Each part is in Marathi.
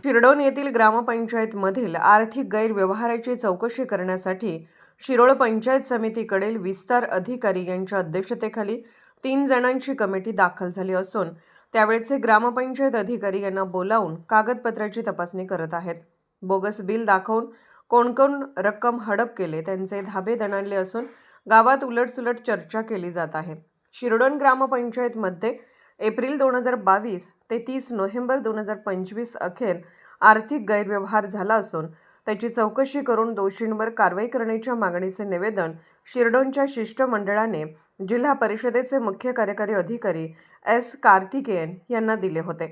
शिरडोन येथील ग्रामपंचायतमधील आर्थिक गैरव्यवहाराची चौकशी करण्यासाठी शिरोळ पंचायत समितीकडील विस्तार अधिकारी यांच्या अध्यक्षतेखाली 3 जणांची कमिटी दाखल झाली असून त्यावेळचे ग्रामपंचायत अधिकारी यांना बोलावून कागदपत्राची तपासणी करत आहेत। बोगस बिल दाखवून कोण रक्कम हडप केले त्यांचे धाबे दणाणले असून गावात उलटसुलट चर्चा केली जात आहे। शिरडोन ग्रामपंचायतमध्ये एप्रिल 2022 ते 30 नोव्हेंबर 2025 अखेर आर्थिक गैरव्यवहार झाला असून त्याची चौकशी करून दोषींवर कारवाई करण्याच्या मागणीचे निवेदन शिरडोनच्या शिष्टमंडळाने जिल्हा परिषदेचे मुख्य कार्यकारी अधिकारी एस. कार्तिकेयन यांना दिले होते।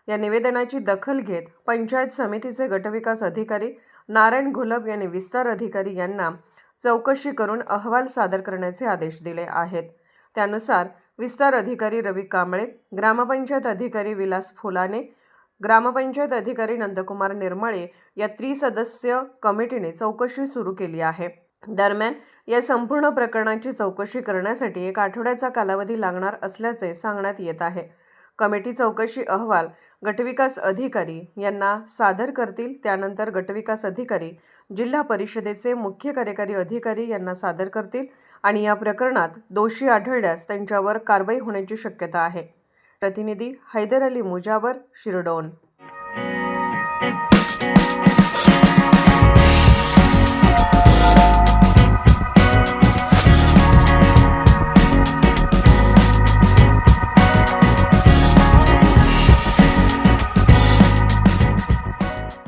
या निवेदनाची दखल घेत पंचायत समितीचे गटविकास अधिकारी नारायण घुलप यांनी विस्तार अधिकारी यांना चौकशी करून अहवाल सादर करण्याचे आदेश दिले आहेत। त्यानुसार विस्तार अधिकारी रवी कांबळे, ग्रामपंचायत अधिकारी विलास फुलाने, ग्रामपंचायत अधिकारी नंदकुमार निर्मळे या त्रिसदस्य कमिटीने चौकशी सुरू केली आहे। दरम्यान या संपूर्ण प्रकरणाची चौकशी करण्यासाठी 1 आठवड्याचा कालावधी लागणार असल्याचे सांगण्यात येत आहे। कमिटी चौकशी अहवाल गटविकास अधिकारी यांना सादर करतील। त्यानंतर गटविकास अधिकारी जिल्हा परिषदेचे मुख्य कार्यकारी अधिकारी यांना सादर करतील आणि या प्रकरणात दोषी आढळल्यास त्यांच्यावर कारवाई होण्याची शक्यता आहे। प्रतिनिधी हैदर अली मुजावर, शिरडोन।